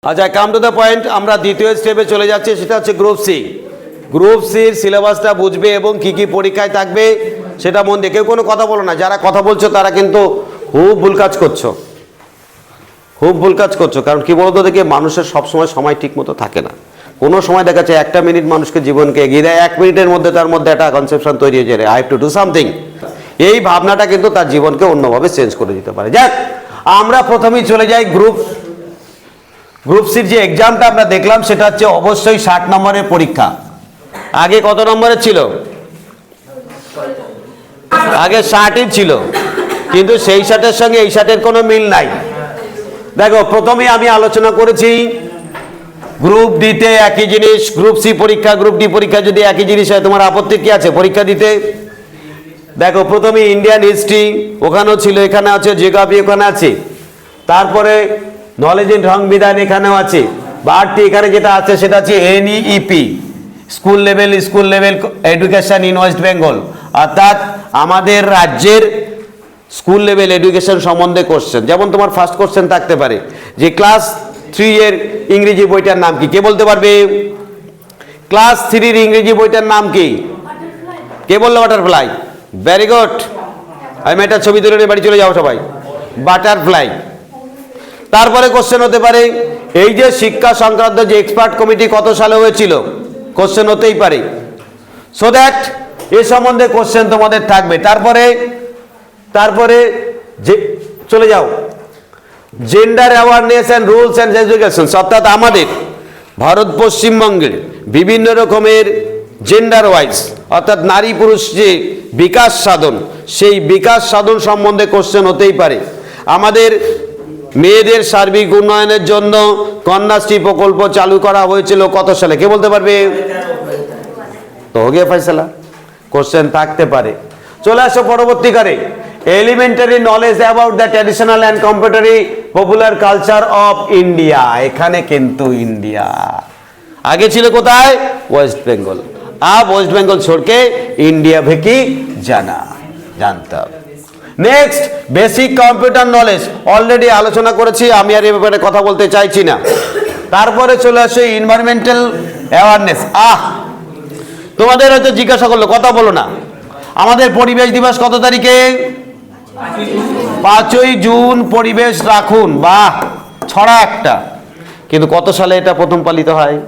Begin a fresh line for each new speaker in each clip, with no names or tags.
আচ্ছা, come to the point. আমরা দ্বিতীয় স্টেপে চলে যাচ্ছি, সেটা হচ্ছে গ্রুপ সি। গ্রুপ সির সিলেবাসটা বুঝবে এবং কি কি পরীক্ষায় থাকবে সেটা মন দিয়ে। কেউ কোনো কথা বলো না, যারা কথা বলছো তারা কিন্তু খুব ভুল কাজ করছো, খুব ভুল কাজ করছো। কারণ কি বলতো, দেখে মানুষের সবসময় সময় ঠিক মতো থাকে না। কোনো সময় দেখা যাচ্ছে একটা মিনিট মানুষকে জীবনকে এগিয়ে দেয়, 1 মিনিটের মধ্যে তার মধ্যে একটা কনসেপশন তৈরি হয়ে যায়, I have to do something. এই ভাবনাটা কিন্তু তার জীবনকে অন্যভাবে চেঞ্জ করে দিতে পারে। যাক, আমরা প্রথমেই চলে যাই গ্রুপ সির যে এক্সামটা আমরা দেখলাম সেটা হচ্ছে অবশ্যই 60 নম্বরের পরীক্ষা। আগে কত নম্বরের ছিল? আগে 60ই ছিল, কিন্তু সেই 60-এর সঙ্গে এই 60-এর কোনো মিল নাই। দেখো, প্রথমে আমি আলোচনা করেছি গ্রুপ ডিতে একই জিনিস, গ্রুপ সি পরীক্ষা গ্রুপ ডি পরীক্ষা যদি একই জিনিস হয় তোমার আপত্তি কি আছে পরীক্ষা দিতে? দেখো, প্রথমে ইন্ডিয়ান হিস্ট্রি ওখানেও ছিল, এখানে আছে জিওগ্রাফি, ওখানে আছে। তারপরে নলেজ ইন সংবিধান এখানেও আছে। বারটি এখানে যেটা আছে সেটা হচ্ছে NEEP, school level education in West Bengal, অর্থাৎ আমাদের রাজ্যের স্কুল লেভেল এডুকেশন সম্বন্ধে কোশ্চেন। যেমন তোমার ফার্স্ট কোশ্চেন থাকতে পারে যে ক্লাস 3 এর ইংরেজি বইটার নাম কি? কে বলতে পারবে? ক্লাস 3 এর ইংরেজি বইটার নাম কি? কে বললো? বাটারফ্লাই। Very good. আমি একটা ছবি তুলে নিয়ে বাড়ি চলে যাও সবাই। বাটারফ্লাই। তারপরে কোশ্চেন হতে পারে এই যে শিক্ষা সংক্রান্ত যে এক্সপার্ট কমিটি কত সালে হয়েছিল, কোশ্চেন হতেই পারে। সো দ্যাট এ সম্বন্ধে কোশ্চেন তোমাদের থাকবে। তারপরে যে চলে যাও gender awareness and rules and education, অর্থাৎ আমাদের ভারত পশ্চিমবঙ্গের বিভিন্ন রকমের জেন্ডার ওয়াইজ অর্থাৎ নারী পুরুষ যে বিকাশ সাধন, সেই বিকাশ সাধন সম্বন্ধে কোশ্চেন হতেই পারে। আমাদের মেয়েদের সার্বিক উন্নয়নের জন্য কন্যাশ্রী প্রকল্প চালু করা হয়েছিল কত সালে? কে বলতে পারবে? তো হো গিয়া ফয়সালা, কোশ্চেন থাকতে পারে। চলে আসো পরবর্তীকালে elementary knowledge about the traditional and contemporary popular culture of India. এখানে কিন্তু ইন্ডিয়া আগে ছিল কোথায়? ওয়েস্ট বেঙ্গল। अब वेस्ट बंगाल छोड़ के इंडिया भेकी जाना जानता। Next basic computer knowledge already আলোচনা করেছি, আমি আর এই ব্যাপারে কথা বলতে চাইছি না। তারপরে চলে আসে এনवायरमेंटल অ্যাওয়ারনেস। তোমাদের হয়তো জিজ্ঞাসা করলো কথা বলো না, আমাদের পরিবেশ দিবস কত তারিখে? 5ই জুন পরিবেশ রাখুন। বাহ, ছড়া একটা। কিন্তু কত সালে এটা প্রথম পালিত হয়?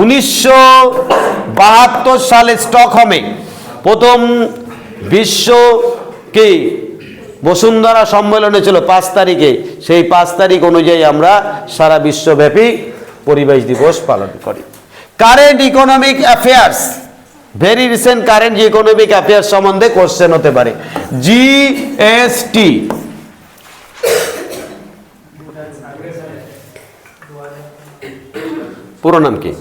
1972 সালে স্টকহোমে প্রথম বিশ্ব কি বসুন্ধরা সম্মেলনে ছিল 5 তারিখে। সেই 5 তারিখ অনুযায়ী আমরা সারা বিশ্বব্যাপী পরিবেশ দিবস পালন করি। Current economic affairs, very recent current economic affairs সম্বন্ধে কোশ্চেন হতে পারে। GST পুরো নাম কি?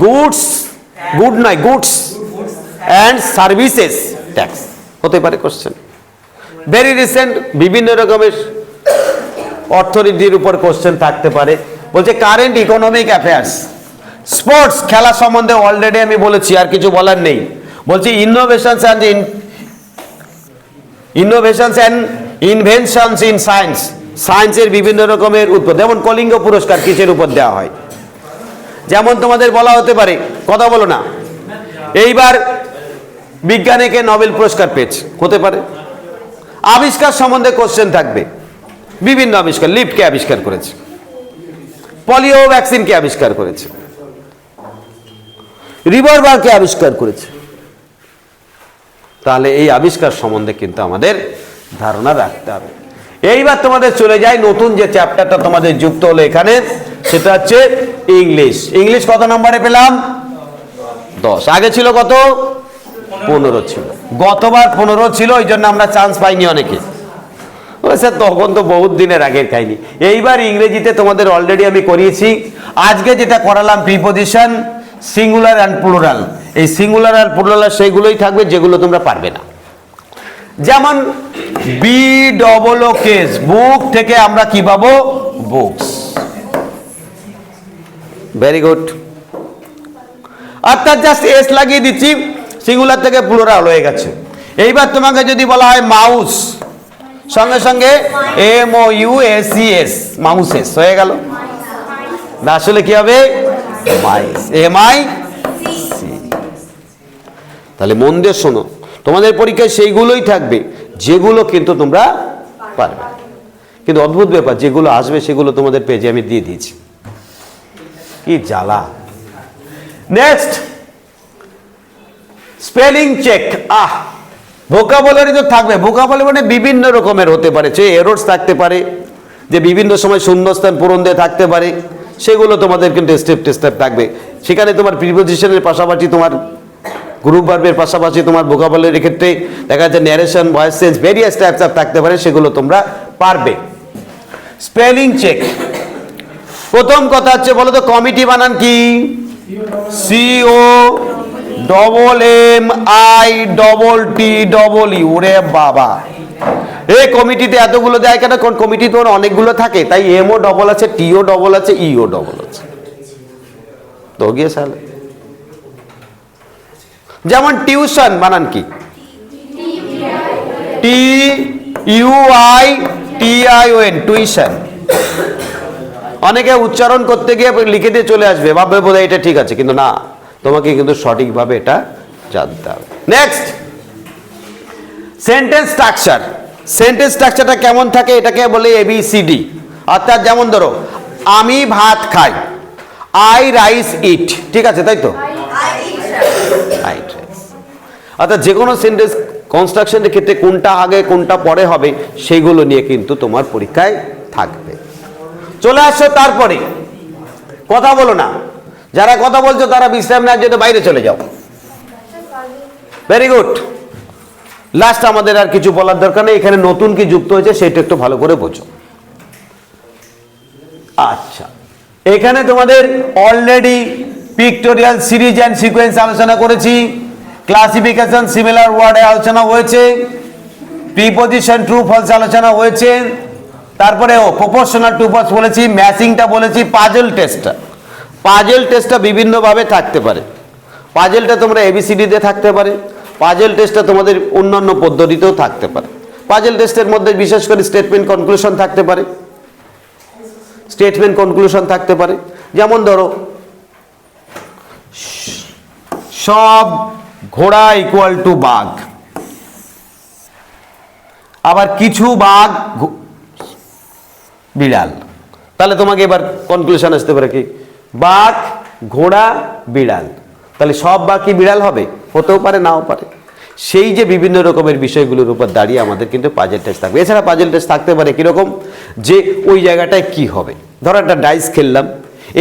গুডস অ্যান্ড সার্ভিসেস ট্যাক্স হতে পারে কোশ্চেন। ভেরি রিসেন্ট বিভিন্ন রকমের অর্থনীতির উপর কোশ্চেন থাকতে পারে। বলছে কারেন্ট ইকোনমিক অ্যাফেয়ার্স। স্পোর্টস খেলা সম্বন্ধে অলরেডি আমি বলেছি, আর কিছু বলার নেই। বলছি innovations and inventions in science, সায়েন্সের বিভিন্ন রকমের উৎপত্তি। যেমন কলিঙ্গ পুরস্কার কিসের উপর দেওয়া হয়? যেমন তোমাদের বলা হতে পারে, কথা বলো না, এইবার বিজ্ঞানে কে নোবেল পুরস্কার পেয়েছে, হতে পারে। আবিষ্কার সম্বন্ধে কোশ্চেন থাকবে, বিভিন্ন আবিষ্কার। লিফট কে আবিষ্কার করেছে? পোলিও ভ্যাকসিন কে আবিষ্কার করেছে? রিভলভার কে আবিষ্কার করেছে? তাহলে এই আবিষ্কার সম্বন্ধে কিন্তু আমাদের ধারণা রাখতে হবে। এইবার তোমাদের চলে যায় নতুন যে চ্যাপ্টারটা তোমাদের যুক্ত হলো এখানে, সেটা হচ্ছে ইংলিশ। ইংলিশ কত নম্বরে পেলাম? 10। আগে ছিল কত? 15 ছিল। গতবার 15 ছিল, ওই জন্য আমরা চান্স পাইনি অনেকে। স্যার তখন তো বহুত দিনের আগের কাহিনী। এইবার ইংরেজিতে তোমাদের অলরেডি আমি করিয়েছি। আজকে যেটা করালাম প্রিপোজিশন, সিঙ্গুলার অ্যান্ড প্লুরাল। এই সিঙ্গুলার আর প্লুরাল সেইগুলোই থাকবে যেগুলো তোমরা পারবে না। যেমন BOOKS, বুক থেকে আমরা কি পাবো? বুকস। Very good. অর্থাৎ জাস্ট এস লাগিয়ে দিচ্ছি, সিঙ্গুলার থেকে প্লুরাল হয়ে গেছে। এইবার তোমাকে যদি বলা হয় মাউস, সঙ্গে সঙ্গে MOUSES, মাউসেস হয়ে গেল। আসলে কি হবে? মাইস, MIC। তাহলে মন দিয়ে শোনো, তোমাদের পরীক্ষায় সেইগুলোই থাকবে যেগুলো কিন্তু তোমরা পারবে। কিন্তু অদ্ভুত ব্যাপার, যেগুলো আসবে সেগুলো তোমাদের পেজে আমি দিয়ে দিয়েছি, কি জ্বালা। Next, spelling check. ভোকাবুলারি তো থাকবে। ভোকাবুলারি মানে বিভিন্ন রকমের হতে পারে, যে এরর্স থাকতে পারে, যে বিভিন্ন সময় শূন্যস্থান পূরণ দিয়ে থাকতে পারে, সেগুলো তোমাদের কিন্তু স্টেপ টু স্টেপ থাকবে। সেখানে তোমার প্রিপোজিশনের পাশাপাশি, তোমার গ্রুপ ভার্বের পাশাপাশি তোমার ভোকাবুলারির ক্ষেত্রে দেখা যাচ্ছে narration, voice change, various types of থাকতে পারে, সেগুলো তোমরা পারবে। স্পেলিং চেক, প্রথম কথা হচ্ছে বলো তো, কমিটি বানান কি? COMMITTE। ওরে বাবা, এই কমিটিতে এতগুলো দেয় কেন? কোন কমিটি তো অনেকগুলো থাকে, তাই MO ডবল আছে, TO ডবল আছে, EO ডবল আছে। তো গিয়ে সালে, যেমন টিউশন বানান কি? TUITION, tuition. অনেকে উচ্চারণ করতে গিয়ে লিখে দিয়ে চলে আসবে, ভাববে বোধহয় এটা ঠিক আছে, কিন্তু না, তোমাকে কিন্তু সঠিকভাবে এটা জানতে হবে। Next, sentence structure. সেন্টেন্স স্ট্রাকচারটা কেমন থাকে? এটাকে বলে ABCD। অর্থাৎ যেমন ধরো, আমি ভাত খাই, I রাইস ইট, ঠিক আছে, তাই তো? অর্থাৎ যে কোনো সেন্টেন্স কনস্ট্রাকশনের ক্ষেত্রে কোনটা আগে কোনটা পরে হবে, সেইগুলো নিয়ে কিন্তু তোমার পরীক্ষায় থাকবে। চলে আসছো, তারপরে কথা বলো না। যারা কথা বলছো তারা বিশ্রাম নেওয়ার জন্য বাইরে চলে যাও। Very good. লাস্ট, আমাদের আর কিছু বলার দরকার নেই, এখানে নতুন কি যুক্ত হয়েছে সেটা একটু ভালো করে বোঝো। আচ্ছা, এখানে তোমাদের already pictorial series and sequence আলোচনা করেছি, ক্লাসিফিকেশন সিমিলার ওয়ার্ডে আলোচনা হয়েছে, প্রিপোজিশন ট্রু ফলস আলোচনা হয়েছে, তারপরে প্রপোর্শনাল টু ফলস বলেছি, ম্যাচিংটা বলেছি, পাজল টেস্টটা। পাজল টেস্টটা বিভিন্নভাবে থাকতে পারে। পাজলটা তোমরা ABCD তে থাকতে পারে, পাজল টেস্টটা তোমাদের অন্যান্য পদ্ধতিতেও থাকতে পারে। পাজল টেস্টের মধ্যে বিশেষ করে স্টেটমেন্ট কনক্লুশন থাকতে পারে, স্টেটমেন্ট কনক্লুশন থাকতে পারে। যেমন ধরো, সব ঘোড়া ইকুয়াল টু বাঘ, আবার কিছু বাঘ বিড়াল। তাহলে তোমাকে এবার কনক্লুশন আসতে পারে কি? বাঘ, ঘোড়া, বিড়াল। তাহলে সব বাঘ কি বিড়াল হবে? হতেও পারে, নাও পারে। সেই যে বিভিন্ন রকমের বিষয়গুলোর উপর দাঁড়িয়ে আমাদের কিন্তু পাজল টেস্ট থাকবে। এছাড়া পাজল টেস্ট থাকতে পারে কিরকম, যে ওই জায়গাটায় কি হবে। ধরো একটা ডাইস খেললাম,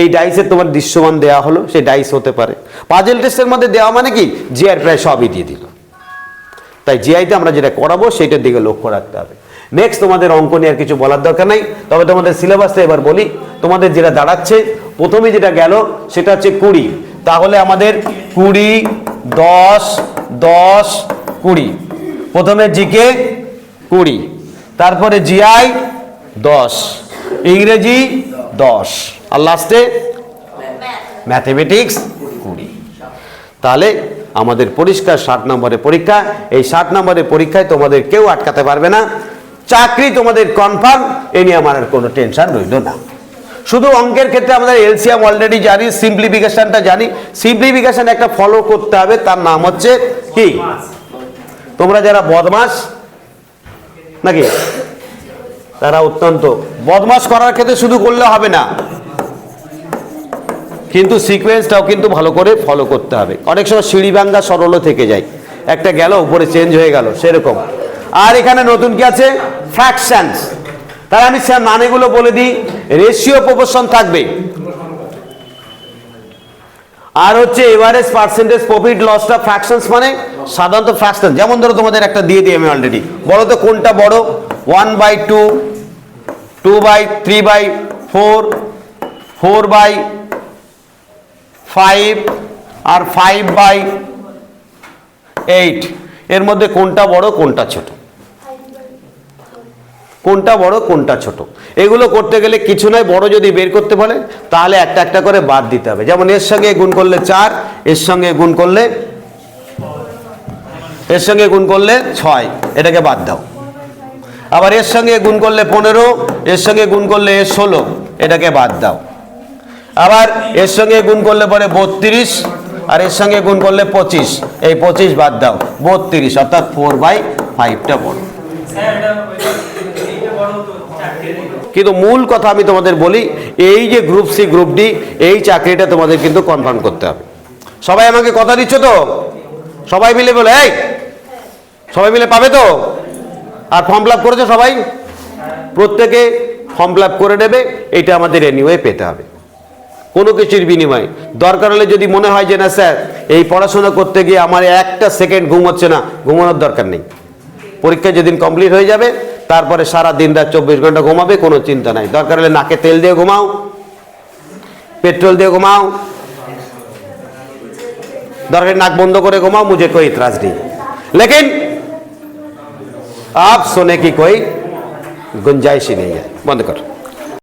এই ডাইসের তোমার দৃশ্যমান দেওয়া হলো, সেই ডাইস হতে পারে। পাজল টেস্টের মধ্যে দেওয়া মানে কি, জিআই প্রায় সবই দিয়ে দিল। তাই জিআইতে আমরা যেটা করাবো সেটার দিকে লক্ষ্য রাখতে হবে। নেক্সট, তোমাদের অঙ্ক নিয়ে আর কিছু বলার দরকার নাই, তবে তোমাদের সিলেবাসটা এবার বলি। তোমাদের যেটা দাঁড়াচ্ছে, প্রথমে যেটা গেল সেটা হচ্ছে 20। তাহলে আমাদের 20, 10, 10, 20। প্রথমে জিকে 20, তারপরে জিআই 10, ইংরেজি 10, আর লাস্টে ম্যাথমেটিক্স 20। তাহলে আমাদের পরিষ্কার 60 নম্বরের পরীক্ষা। এই 60 নম্বরের পরীক্ষায় তোমাদের কেউ আটকাতে পারবে না, চাকরি তোমাদের কনফার্ম। এ নিয়ে আমার কোনো টেনশন রইল না। শুধু অঙ্কের ক্ষেত্রে আমাদের এলসিএম অলরেডি জানি, সিম্পলিফিকেশনটা জানি। সিম্পলিফিকেশন একটা ফলো করতে হবে, তার নাম হচ্ছে কি? তোমরা যারা বদমাস নাকি, তারা অত্যন্ত বদমাস করার ক্ষেত্রে শুধু করলে হবে না, কিন্তু সিকোয়েন্সটাও কিন্তু ভালো করে ফলো করতে হবে। অনেক সময় সিঁড়ি ভাঙ্গা সরলও থেকে যায়, একটা গেল উপরে চেঞ্জ হয়ে গেল, সেরকম। আর এখানে নতুন কি আছে? ফ্র্যাকশনস। তাহলে আমি মানেগুলো বলে দিই। রেশিও প্রপোর্শন থাকবে, আর হচ্ছে এভারেজ, পার্সেন্টেজ, প্রফিট, লসটা ফ্র্যাকশনস মানে সাধারণত ফ্র্যাকশন। যেমন ধরো তোমাদের একটা দিয়ে দিই আমি অলরেডি, বলো তো কোনটা বড়? 1/2, 2/3/4, 4/5 আর 5/8। এর মধ্যে কোনটা বড় কোনটা ছোট? কোনটা বড় কোনটা ছোট? এগুলো করতে গেলে কিছু নয়, বড় যদি বের করতে বলে তাহলে একটা একটা করে বাদ দিতে হবে। যেমন এর সঙ্গে গুণ করলে 4, এর সঙ্গে গুণ করলে 6, এটাকে বাদ দাও। আবার এর সঙ্গে গুণ করলে 15, এর সঙ্গে গুণ করলে 16, এটাকে বাদ দাও। আবার এর সঙ্গে গুণ করলে পরে 32, আর এর সঙ্গে গুণ করলে 25, এই 25 বাদ দাও, 32, অর্থাৎ 4/5টা বড়। কিন্তু মূল কথা আমি তোমাদের বলি, এই যে গ্রুপ সি গ্রুপ ডি এই চাকরিটা তোমাদের কিন্তু কনফার্ম করতে হবে। সবাই আমাকে কথা দিচ্ছ তো? সবাই মিলে বলে, এই সবাই মিলে পাবে তো? আর ফর্ম ফিল আপ করেছো সবাই? প্রত্যেকে ফর্ম ফিল আপ করে নেবে, এটা আমাদের এনিওয়ে পেতে হবে কোনো কিছুর বিনিময়ে। দরকার হলে যদি মনে হয় যে না স্যার এই পড়াশোনা করতে গিয়ে আমার একটা সেকেন্ড ঘুম হচ্ছে না, ঘুমানোর দরকার নেই। পরীক্ষা যেদিন কমপ্লিট হয়ে যাবে তারপরে সারা দিন রাত 24 ঘন্টা ঘুমাবে, কোনো চিন্তা নাই। দরকার হলে নাকে তেল দিয়ে ঘুমাও, পেট্রোল দিয়ে ঘুমাও, दरकार नाक बंद करे घुमाओ, मुझे कोई इतराज नहीं, लेकिन आप सोने की कोई गुंजाइश ही नहीं है। बंद करो।